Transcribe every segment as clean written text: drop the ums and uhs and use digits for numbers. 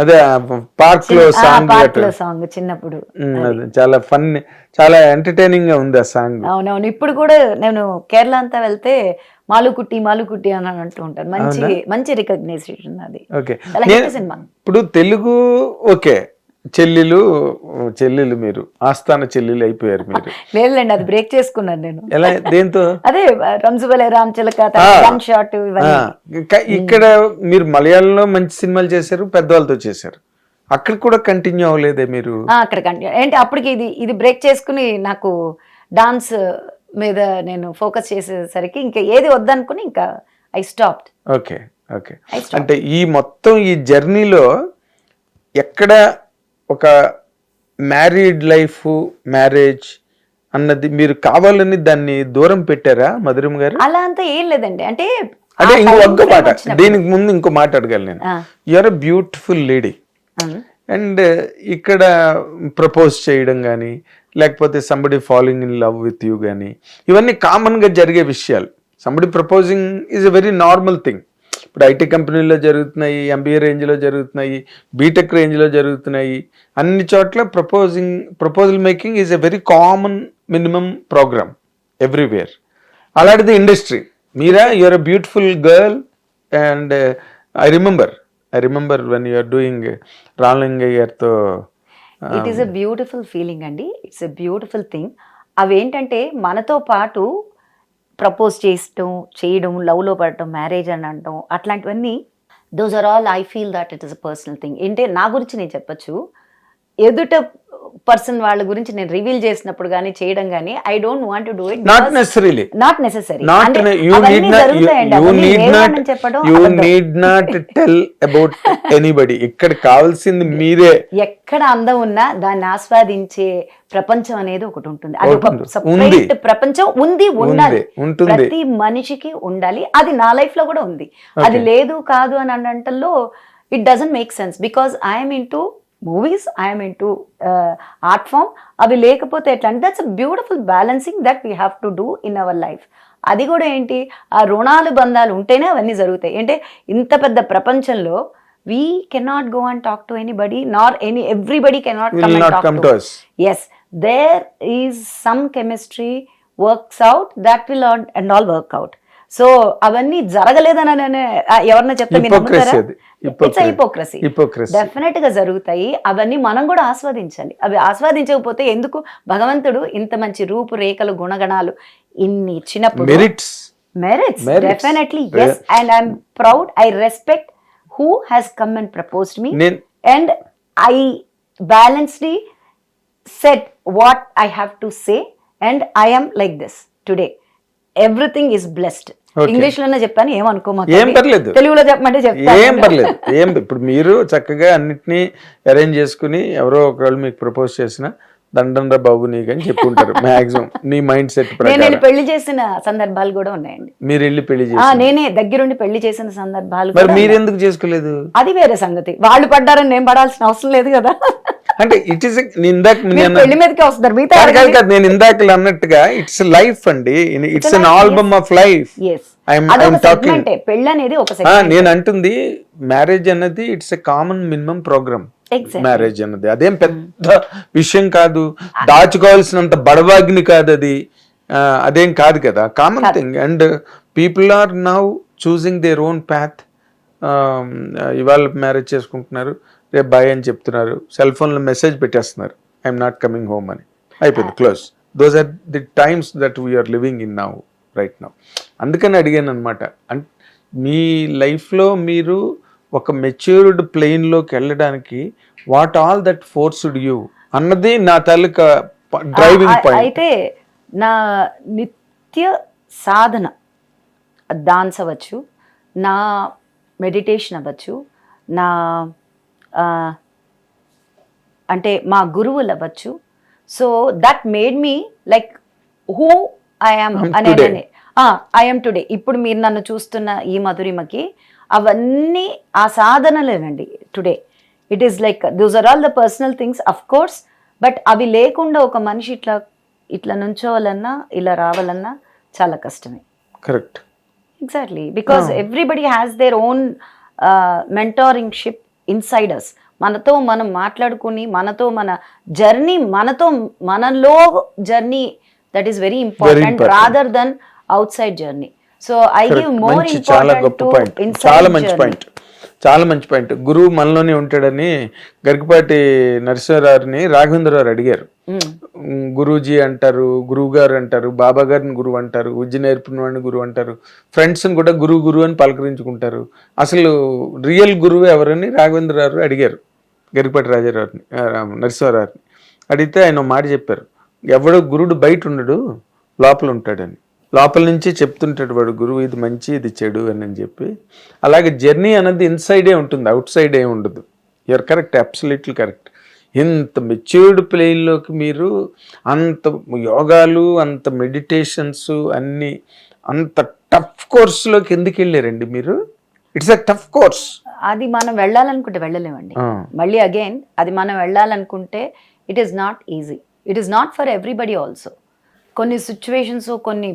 అదే పార్క్ లో song park లో సాంగ్ చిన్నప్పుడు. అది చాలా ఫన్, చాలా ఎంటర్టైనింగ్ గా ఉంది ఆ సాంగ్. అవునవును, ఇప్పుడు కూడా నేను కేరళ అంతా వెళ్తే మాలుకుట్టి అని అంటూ ఉంటాను. మంచి మంచి రికగ్నైజేషన్ అది. ఓకే, చాలా హిట్ సినిమా. ఇప్పుడు తెలుగు ఓకే, చెల్లెలు మీరు ఆస్థాన చెల్లెలు అయిపోయారు మీరు. లేదులేండి, అది బ్రేక్ చేసుకున్నాను నేను. ఎలా, దేంతో? అదే రంజువలే రామ్ చిలక, గన్ షాట్ ఇవన్నీ. ఇక్కడ మీరు మలయాళంలో మంచి సినిమాలు చేశారు, పెద్దవాళ్ళతో చేశారు, అక్కడ కూడా కంటిన్యూ అవ్వలేదే మీరు? అక్కడ కంటిన్యూ ఏంటి, అప్పటికి ఇది బ్రేక్ చేసుకుని నాకు డాన్స్ మీద నేను ఫోకస్ చేసేసరికి ఇంకా ఏది వద్దనుకుని ఇంకా ఐ స్టాప్డ్. ఓకే ఓకే, అంటే ఈ మొత్తం ఈ జర్నీలో ఎక్కడ ఒక మ్యారీడ్ లైఫ్, మ్యారేజ్ అన్నది మీరు కావాలని దాన్ని దూరం పెట్టారా మధురిమ గారు? అలా అంతా ఏం లేదండి. అంటే ఇంకో మాట, దీనికి ముందు ఇంకో మాట అడగాలి నేను. You are a beautiful lady and ఇక్కడ ప్రపోజ్ చేయడం కానీ, లేకపోతే somebody following in love with you కానీ, ఇవన్నీ కామన్గా జరిగే విషయాలు. Somebody proposing is a very normal thing. ఇప్పుడు ఐటీ కంపెనీలో జరుగుతున్నాయి, ఎంబీఏ రేంజ్లో జరుగుతున్నాయి, బీటెక్ రేంజ్లో జరుగుతున్నాయి, అన్ని చోట్ల proposal making is a very common minimum programme everywhere. అలాంటిది industry. Meera, you are a beautiful girl and I remember when you are doing Ramalingaiah గారితో. It is a beautiful feeling అండి, ఇట్స్ ఎ బ్యూటిఫుల్ థింగ్. అవేంటంటే మనతో పాటు ప్రపోజ్ చేయడం, లవ్లో పడటం, మ్యారేజ్ అని అనటం, అట్లాంటివన్నీ those are all I feel that it is a personal thing. ఏంటంటే నా గురించి నేను చెప్పచ్చు, ఎదుట పర్సన్ వాళ్ళ గురించి నేను రివీల్ చేసినప్పుడు కానీ చేయడం కానీ I don't want to do it. Not necessary tell about anybody. ఇక్కడ కావాల్సింది మీరే. ఎక్కడ అందం ఉన్నా దాన్ని ఆస్వాదించే ప్రపంచం అనేది ఒకటి ఉంటుంది. అది ఒక సపరేట్ ప్రపంచం ఉంది, ఉండాలి, ప్రతి మనిషికి ఉండాలి. అది నా లైఫ్ లో కూడా ఉంది. అది లేదు కాదు అని అనటంలో it doesn't make sense, because I'm into movies, I'm into art form. అవి లేకపోతే ఎట్లా అంటే that's a beautiful balancing that we have to do in our life. అది కూడా ఏంటి, ఆ రుణాలు బంధాలు ఉంటేనే అవన్నీ జరుగుతాయి. అంటే ఇంత పెద్ద ప్రపంచంలో we cannot go and talk to anybody, nor everybody cannot come and talk to us. Yes, there is some chemistry works out, that will and all work out. So అవన్నీ జరగలేదని ఎవరన్నా చెప్తే మీరు నమ్ముతారా? It's hypocrisy. డెఫినెట్ గా జరుగుతాయి. అవన్నీ మనం కూడా ఆస్వాదించాలి. అవి ఆస్వాదించకపోతే ఎందుకు భగవంతుడు ఇంత మంచి రూపు రేఖలు, గుణగణాలు ఇన్ని ఇచ్చినప్పుడు merits definitely yes, and I'm proud, I respect who has come and proposed me, and I balancedly said what I have to say, and I am like this today. Everything is blessed. English లోనే చెప్పాను, ఏం పర్లేదు, తెలుగులో చెప్పమంటే చెప్తాను, ఏం పర్లేదు. ఇప్పుడు మీరు చక్కగా అన్నిటినీ అరేంజ్ చేసుకుని ఎవరో ఒకళ్ళు మీకు ప్రపోజ్ చేసిన దండంరా బాబు నీకు అని చెప్పుకుంటారు మాక్సిమం నీ మైండ్ సెట్ ప్రకారం. నేను పెళ్లి చేసిన సందర్భాలు కూడా ఉన్నాయండి. మీరు వెళ్ళి పెళ్లి చేసి? నేనే దగ్గరుండి పెళ్లి చేసిన సందర్భాలు. మరి మీరు ఎందుకు చేసుకోలేదు? అది వేరే సంగతి. వాళ్ళు పడ్డారని నేను పడాల్సిన అవసరం లేదు కదా. అంటే ఇట్ ఈస్ పెళ్లి మీదకే వస్తారు. నేను ఇందాక అన్నట్టుగా ఇట్స్ లైఫ్ అండి, it's an album of life. పెళ్లి అనేది ఒక నేను అంటుంది మ్యారేజ్ అన్నది it's a common minimum programme. Marriage అన్నది అదేం పెద్ద విషయం కాదు, దాచుకోవాల్సినంత బడవాగ్ని కాదు అది, అదేం కాదు కదా, common thing. And people are now choosing their own path. ఇవాళ మ్యారేజ్ చేసుకుంటున్నారు, రేపు బాయ్ అని చెప్తున్నారు, సెల్ ఫోన్లో మెసేజ్ పెట్టేస్తున్నారు ఐఎమ్ నాట్ కమింగ్ హోమ్ అని, అయిపోయింది, close. Those are the times that we're living in now, right now. అందుకని అడిగాను అనమాట. అంటే మీ లైఫ్లో మీరు ఒక మెచ్యూర్డ్ ప్లేన్లోకి వెళ్ళడానికి what all that forced you అన్నది నా తాలూకా డ్రైవింగ్ పాయింట్. అయితే నా నిత్య సాధన, డాన్స్ అవ్వచ్చు, నా మెడిటేషన్ అవ్వచ్చు, నా అంటే మా గురువులు అవ్వచ్చు. So that made me like who I am అని. I am today. ఇప్పుడు మీరు నన్ను చూస్తున్న ఈ మధురిమకి అవన్నీ ఆ సాధనలేనండి today. It is like those are all the personal things of course, but అవి లేకుండా ఒక మనిషి ఇట్లా నుంచోవాలన్నా, ఇలా రావాలన్నా చాలా కష్టమే. Correct, exactly, because everybody has their own mentoringship inside us. మనతో మనం మాట్లాడుకుని మనతో మన జర్నీ మనలో journey that is very important rather than out side journey. So I give more important to చాలా మంచి పాయింట్, చాలా మంచి పాయింట్. గురువు మనలోనే ఉంటాడని గరికపాటి నరసింహారావుని రాఘవేంద్రరావు అడిగారు. గురూజీ అంటారు, గురువు గారు అంటారు, బాబా గారిని గురువు అంటారు, విద్య నేర్పిన వాడిని గురువు అంటారు, ఫ్రెండ్స్ని కూడా గురువు అని పలకరించుకుంటారు. అసలు రియల్ గురువు ఎవరని రాఘవేంద్రరావు అడిగారు గరికపాటి నరసింహారావుని. అడిగితే ఆయన మాట చెప్పారు, ఎవడో గురుడు బయట ఉండడు, లోపల ఉంటాడని. లోపల నుంచి చెప్తుంటాడు వాడు గురువు, ఇది మంచి ఇది చెడు అని చెప్పి. అలాగే జర్నీ అనేది ఇన్సైడే ఉంటుంది, అవుట్ సైడ్ ఏ ఉండదు. You're correct, absolutely correct. ఇంత మెచ్యూర్డ్ ప్లేన్లోకి మీరు అంత యోగాలు, అంత మెడిటేషన్స్ అన్నీ, అంత టఫ్ కోర్స్లోకి ఎందుకు వెళ్ళారండి మీరు? It's a tough course. అది మనం వెళ్ళాలనుకుంటే వెళ్ళలేమండి. మళ్ళీ అగైన్ అది మనం వెళ్ళాలనుకుంటే it is not easy, it is not for everybody also. కొన్ని సిచ్యువేషన్స్, కొన్ని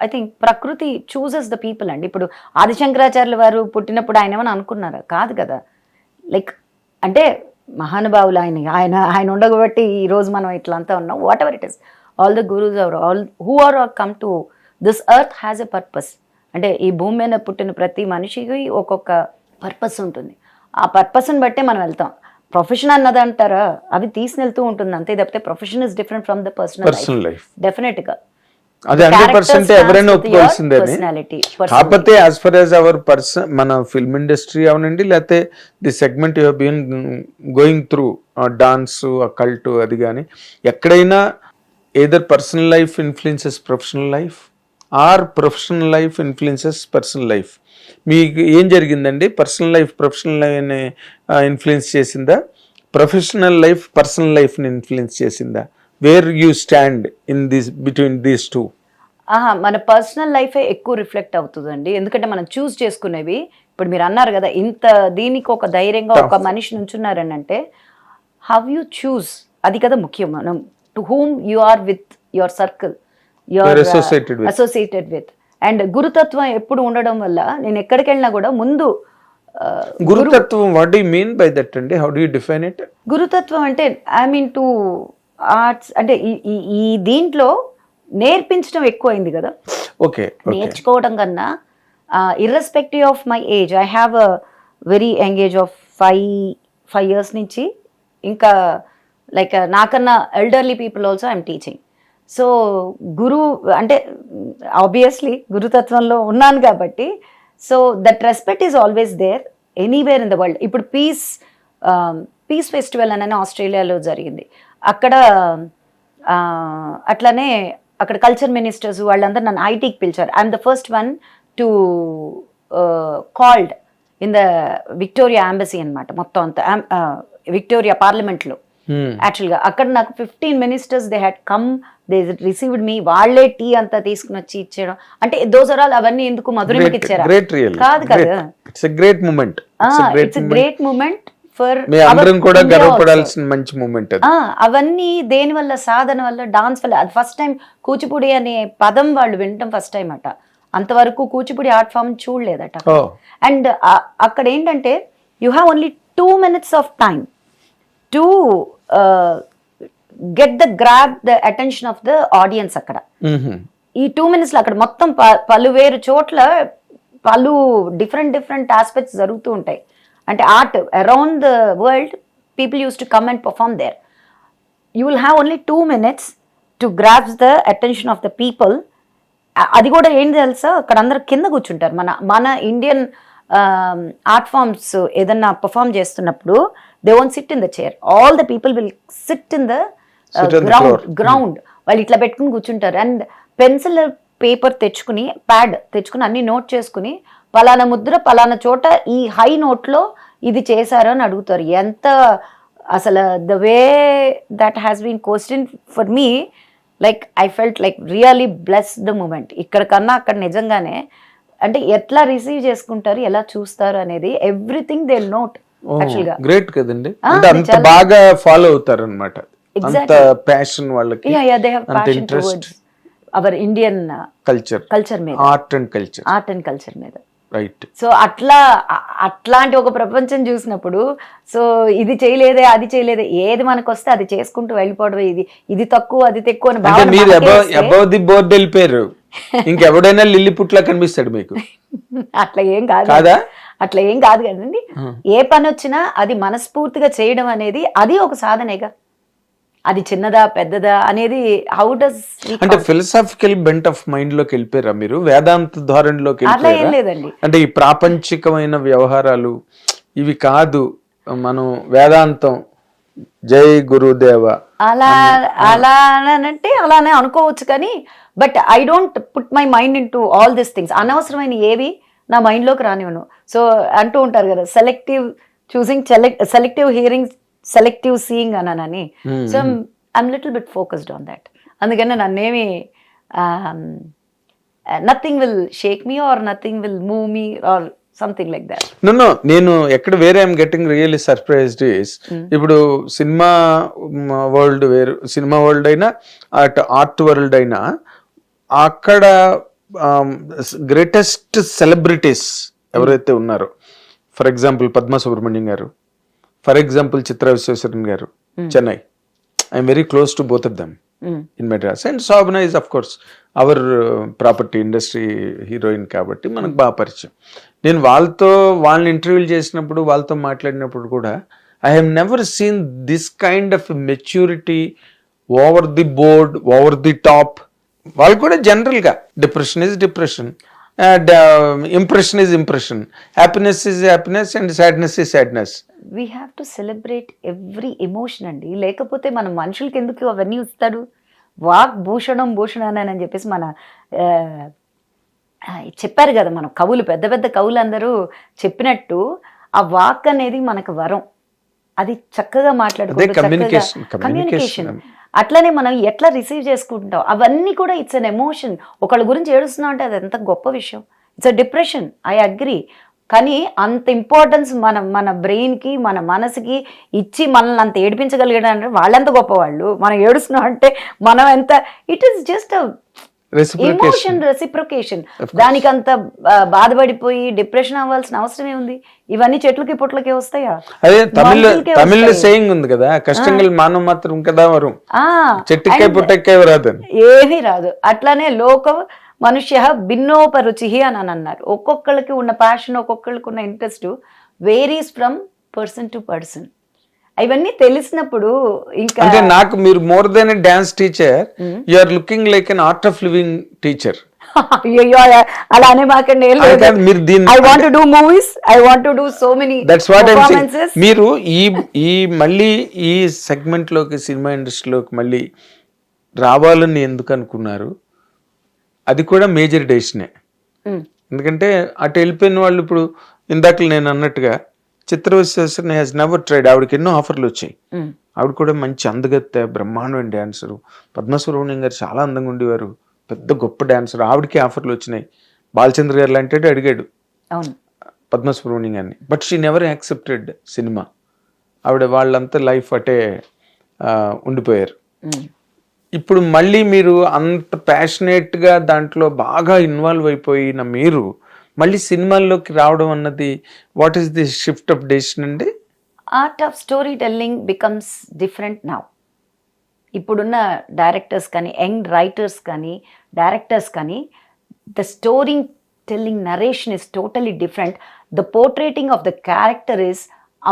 ఐ థింక్ ప్రకృతి చూసెస్ ద పీపుల్ అండి. ఇప్పుడు ఆదిశంకరాచార్యుల వారు పుట్టినప్పుడు ఆయన ఏమైనా అనుకున్నారా? కాదు కదా. లైక్ అంటే మహానుభావులు ఆయన ఉండబట్టి ఈ రోజు మనం ఇట్లా అంతా ఉన్నాం. Whatever it is, all the gurus are all who are come to this earth has a purpose. అంటే ఈ భూమి మీద పుట్టిన ప్రతి మనిషికి ఒక్కొక్క పర్పస్ ఉంటుంది. ఆ పర్పస్ని బట్టే మనం వెళ్తాం. ప్రొఫెషన్ అన్నది అంటారా, అవి తీసుకెళ్తూ ఉంటుంది అంతే తప్పితే profession is different from the personal life. Definite గా అది 100% ఎవరైనా ఒప్పుకోవాల్సిందే. కాకపోతే as far as our person, మన ఫిల్మ్ ఇండస్ట్రీ అవనండి, లేకపోతే the segment you been going through, dance, cult, అది కానీ ఎక్కడైనా either personal life influences professional life or professional life influences personal life. మీకు ఏం జరిగిందండి? పర్సనల్ లైఫ్ ప్రొఫెషనల్ లైఫ్ని ఇన్ఫ్లుయెన్స్ చేసిందా? ప్రొఫెషనల్ లైఫ్ పర్సనల్ లైఫ్ని ఇన్ఫ్లుయెన్స్ చేసిందా? Where you stand in this between these two? మన పర్సనల్ లైఫే ఎక్కువ రిఫ్లెక్ట్ అవుతుందండి. ఎందుకంటే మనం చూస్ చేసుకునేవి, ఇప్పుడు మీరు అన్నారు కదా, ఇంత దీనికి ఒక ధైర్యంగా ఒక మనిషి నుంచున్నారని అంటే హౌ యూ చూస్, అది కదా ముఖ్యం. మనం to whom you are with your circle, your associated with. And గురుతత్వం ఎప్పుడు ఉండడం వల్ల నేను ఎక్కడికి వెళ్ళినా కూడా ముందు గురుతత్వం, what do you mean by that అండి? How do you define it? గురుతత్వం అంటే ఐ మీన్ టు ఆర్ట్స్, అంటే ఈ దీంట్లో నేర్పించడం ఎక్కువైంది కదా. ఓకే, నేర్చుకోవడం కన్నా irrespective of my age, I have a very young age of 5 years నుంచి, ఇంకా లైక్ నాకన్నా elderly people also I'm teaching. So గురువు అంటే ఆబ్వియస్లీ గురుతత్వంలో ఉన్నాను కాబట్టి, so that respect is always there anywhere in the world. ఇప్పుడు పీస్ ఫెస్టివల్ అని ఆస్ట్రేలియాలో జరిగింది. అక్కడ అట్లానే అక్కడ కల్చర్ మినిస్టర్స్ వాళ్ళందరూ నన్ను ఐటీకి పిలిచారు. I'm the first one to called in the Victoria embassy అనమాట. మొత్తం అంతా విక్టోరియా పార్లమెంట్లో యాక్చువల్గా అక్కడ నాకు 15 ministers they had come, they received మీ. వాళ్ళే టీ అంతా తీసుకుని వచ్చి ఇచ్చేయడం అంటే దోసరాలు అవన్నీ ఎందుకు మధురిమకి ఇచ్చారా? కాదు కదా. It's a great moment, it's a great moment for అందరం కూడా గర్వపడాల్సిన మంచి మూమెంట్ అది. అవన్నీ దేని వల్ల? సాధన వల్ల, డాన్స్ వల్ల. అది ఫస్ట్ టైం కూచిపూడి అనే పదం వాళ్ళు వినటం ఫస్ట్ టైం అట. అంతవరకు కూచిపూడి ఆర్ట్ ఫామ్ చూడలేదట. అండ్ అక్కడ ఏంటంటే you have only 2 minutes of time to get the grab the attention of the audience. అక్కడ ఈ 2 minutes లో అక్కడ మొత్తం పలువేరు చోట్ల పలు డిఫరెంట్ ఆస్పెక్ట్స్ జరుగుతూ ఉంటాయి. అంటే art around the world people use to come and perform there. You will have only 2 minutes to grabs the attention of the people. అది కూడా ఏంటి తెలుసా, అక్కడ అందరు కింద కూర్చుంటారు. మన ఇండియన్ ఆర్ట్ ఫార్మ్స్ ఏదన్నా పర్ఫార్మ్ చేస్తున్నప్పుడు they won't sit in the chair, all the people will sit in the ground. వాళ్ళు ఇట్లా పెట్టుకుని కూర్చుంటారు. అండ్ పెన్సిల్ పేపర్ తెచ్చుకుని, ప్యాడ్ తెచ్చుకుని అన్ని నోట్ చేసుకుని, పలానా ముద్ర పలానా చోట ఈ హై నోట్లో ఇది చేశారు అని అడుగుతారు. ఎంత అసలు the way that has been question for me, like I felt like really bless the moment. ఇక్కడ కన్నా అక్కడ నిజంగానే అంటే ఎట్లా రిసీవ్ చేసుకుంటారు, ఎలా చూస్తారు అనేది ఎవ్రీథింగ్ దే నోట్. యాక్చువల్గా గ్రేట్ కదండి. అంటే అంత బాగా ఫాలో అవుతారు అన్నమాట. అంత ప్యాషన్ వాళ్ళకి, అంత ఇంట్రెస్ట్ అవర్ ఇండియన్ కల్చర్ మీద, ఆర్ట్ అండ్ కల్చర్ మీద. రైట్. సో అట్లాంటి ఒక ప్రపంచం చూసినప్పుడు సో ఇది చేయలేదే అది చేయలేదే ఏది మనకు వస్తే అది చేసుకుంటూ వెళ్ళిపోవడం, ఇది తక్కువ అది తక్కువ అని అంటే భావన మీరు మనకే వస్తే అబౌవ్ ది బోర్డ్ వెళ్ళిపోయారు. ఇంకెవడైనా లిల్లీ పుట్లా కనిపిస్తాడు మీకు. అట్లా ఏం కాదు కాదా? అట్లా ఏం కాదు కదండి. ఏ పని వచ్చినా అది మనస్ఫూర్తిగా చేయడం అనేది అది ఒక సాధనేగా. అది చిన్నదా పెద్దదా అనేది హౌ డస్ అంటే ఫిలసాఫికల్ బెంట్ ఆఫ్ మైండ్ లోకి వెళ్ళిపోయారా మీరు? వేదాంత ధోరణిలోకి అట్లా ఏం వెళ్ళిపోయారా? లేదండి. అంటే ఈ ప్రాపంచికమైన వ్యవహారాలు ఇవి కాదు, మనం వేదాంతం జై గురుదేవ అలా అంటే అలానే అనుకోవచ్చు కానీ but I don't put my mind in to all this things. అనవసరమైన ఏవి నా మైండ్ లోకి రానివ్వను. సో అంటూ ఉంటారు కదా selective choosing, selective hearing, selective seeing అన్నానని. So I'm little bit focused on that. అందుకని నన్నేమి nothing will shake me or nothing will move me or something like that. No నేను ఎక్కడ వేరే I'm getting really surprised is ఇప్పుడు cinema world వేరు, cinema world అయినా అటు ఆర్ట్ వరల్డ్ అయినా అక్కడ గ్రేటెస్ట్ సెలబ్రిటీస్ ఎవరైతే ఉన్నారో, ఫర్ ఎగ్జాంపుల్ పద్మ సుబ్రహ్మణ్యం గారు, ఫర్ ఎగ్జాంపుల్ చిత్ర విశ్వేశ్వరన్ గారు, Chennai. I'm very close to both of them in Madras. And Shobana is of course our property industry heroine కాబట్టి మనకు బాగా పరిచయం. నేను వాళ్ళని ఇంటర్వ్యూలు చేసినప్పుడు, వాళ్ళతో మాట్లాడినప్పుడు కూడా I have never seen this kind of maturity over the board, over the top. వాళ్ళు కూడా జనరల్గా depression is depression, impression is impression, happiness is happiness and sadness is sadness. We have to celebrate every emotion అండి. లేకపోతే మన మనుషులకి ఎందుకు అవన్నీ ఇస్తాడు? వాక్ భూషణం భూషణాన్ని అని చెప్పేసి మన చెప్పారు కదా మన కవులు, పెద్ద పెద్ద కవులు అందరూ చెప్పినట్టు ఆ వాక్ అనేది మనకు వరం. అది చక్కగా మాట్లాడుకుంటూ కమ్యూనికేషన్. అట్లనే మనం ఎట్లా రిసీవ్ చేసుకుంటాం అవన్నీ కూడా ఇట్స్ అన్ ఎమోషన్. ఒకళ్ళ గురించి ఏడుస్తున్నాం అంటే అది ఎంత గొప్ప విషయం. It's a depression, I agree. కానీ అంత ఇంపార్టెన్స్ మన బ్రెయిన్కి, మన మనసుకి ఇచ్చి మనల్ని అంత ఏడిపించగలిగాడంటే వాళ్ళెంత గొప్పవాళ్ళు. మనం ఏడుస్తున్నాం అంటే మనం ఎంత, it is just emotion reciprocation. దానికి అంత బాధపడిపోయి డిప్రెషన్ అవ్వాల్సిన అవసరమే ఉంది? ఇవన్నీ చెట్లకి పుట్లకి వస్తాయా? అదే తమిళ సేయింగ్ ఉంది కదా, కష్టంగా మానవ మాత్రం కదా వరం, చెట్టుకే పుట్టకే రాదు, ఏమీ రాదు. అట్లానే లోక మనుష్య భిన్నోపరుచి అని అన్నారు. ఒక్కొక్కళ్ళకి ఉన్న ప్యాషన్, ఒక్కొక్కళ్ళకి ఉన్న interest varies from person to person. ఇవన్నీ తెలిసినప్పుడు ఇంకా అంటే నాకు మీరు more than a dance teacher, you are looking like an art of living teacher. అలానే మాకండి. I want to do movies, I want to do so many performances. మీరు ఈ మళ్ళీ ఈ సెగ్మెంట్ లోకి, సినిమా ఇండస్ట్రీలోకి మళ్ళీ రావాలని ఎందుకు అనుకున్నారు? అది కూడా మేజర్ డెసిషనే. ఎందుకంటే అటు వెళ్ళిపోయిన వాళ్ళు ఇప్పుడు ఇందాక నేను అన్నట్టుగా చిత్ర విశ్వేశ్వరన్ హ్యాస్ నెవర్ ట్రైడ్. ఆవిడకి ఎన్నో ఆఫర్లు వచ్చాయి. ఆవిడ కూడా మంచి అందగత్తె, బ్రహ్మాండమైన డాన్సరు. పద్మసుబ్రహ్మణ్యం గారు చాలా అందంగా ఉండేవారు, పెద్ద గొప్ప డాన్సర్. ఆవిడకి ఆఫర్లు వచ్చినాయి. బాలచంద్ర గారు లాంటి అడిగాడు పద్మసుబ్రహ్మణ్యం గారిని, but she never accepted cinema. ఆవిడ వాళ్ళంతా లైఫ్ అటే ఉండిపోయారు. ఇప్పుడు మళ్ళీ మీరు అంత ప్యాషనేట్గా దాంట్లో బాగా ఇన్వాల్వ్ అయిపోయిన మీరు మళ్ళీ సినిమాల్లోకి రావడం అన్నది, what is the shift of decision అండి? Art of story telling becomes different now. ఇప్పుడున్న డైరెక్టర్స్ కానీ, యంగ్ రైటర్స్ కానీ, డైరెక్టర్స్ కానీ, the story telling narration is totally different. The portraying of the character is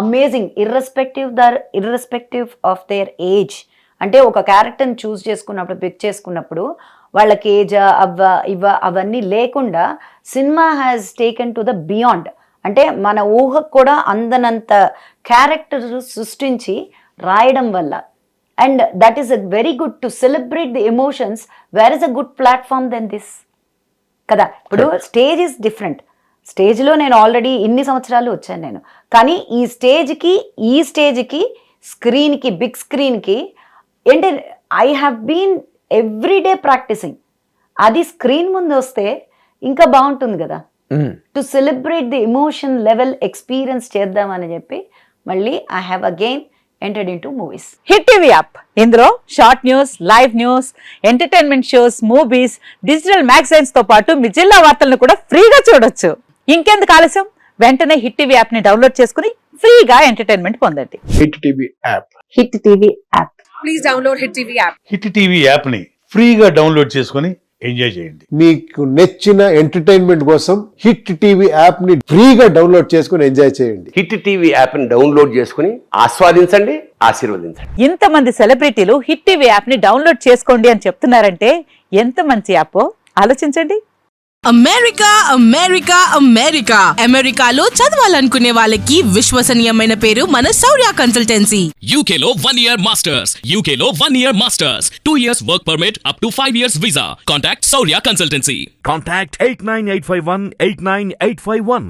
amazing irrespective of their age. అంటే ఒక క్యారెక్టర్ని చూస్ చేసుకున్నప్పుడు, pick చేసుకున్నప్పుడు వాళ్ళకి ఏజ్ అవన్నీ లేకుండా cinema has taken to the beyond. అంటే మన ఊహకు కూడా అందనంత క్యారెక్టర్ సృష్టించి రాయడం వల్ల. And that is a very good to celebrate the emotions. Where is a good platform then this కదా. ఇప్పుడు స్టేజ్ ఈస్ డిఫరెంట్. స్టేజ్లో నేను ఆల్రెడీ ఇన్ని సంవత్సరాలు వచ్చాను నేను. కానీ ఈ స్టేజ్కి స్క్రీన్కి, బిగ్ స్క్రీన్కి ఏంటి, I have been everyday practising. అది స్క్రీన్ ముందు వస్తే ఇంకా బాగుంటుంది కదా. To celebrate the emotion level experience చేద్దామని చెప్పి మళ్ళీ I have again entered into movies. Hit TV app, ఇందులో short news, live news, entertainment shows, movies, digital magazines తో పాటు మీ జిల్లా వార్తలను కూడా ఫ్రీగా చూడొచ్చు. ఇంకెందుకు ఆలస్యం, వెంటనే హిట్ టీవీ యాప్ ని డౌన్లోడ్ చేసుకుని ఫ్రీగా ఎంటర్టైన్మెంట్ పొందండి. Hit TV app. Hit TV app. Please download Hit TV app. Hit TV యాప్ని ఫ్రీగా డౌన్లోడ్ చేసుకొని ఎంజాయ్ చేయండి. మీకు నచ్చిన ఎంటర్టైన్మెంట్ కోసం హిట్ టీవీ యాప్ ని ఫ్రీగా డౌన్లోడ్ చేసుకుని ఎంజాయ్ చేయండి. హిట్ టీవీ యాప్ని డౌన్లోడ్ చేసుకుని ఆస్వాదించండి, ఆశీర్వదించండి. ఇంతమంది సెలబ్రిటీలు హిట్ టీవీ యాప్ ని డౌన్లోడ్ చేసుకోండి అని చెప్తున్నారంటే ఎంత మంచి యాప్ ఆలోచించండి. అమెరికా అమెరికా అమెరికా అమెరికాలో చదవాలనుకునే వాళ్ళకి విశ్వసనీయమైన పేరు మన శౌర్య consultancy. UK Law 1 Year Masters. UK Law 1 Year Masters. 2 years work permit up to 5 years visa. Contact Saurya Consultancy. Contact 89851 89851.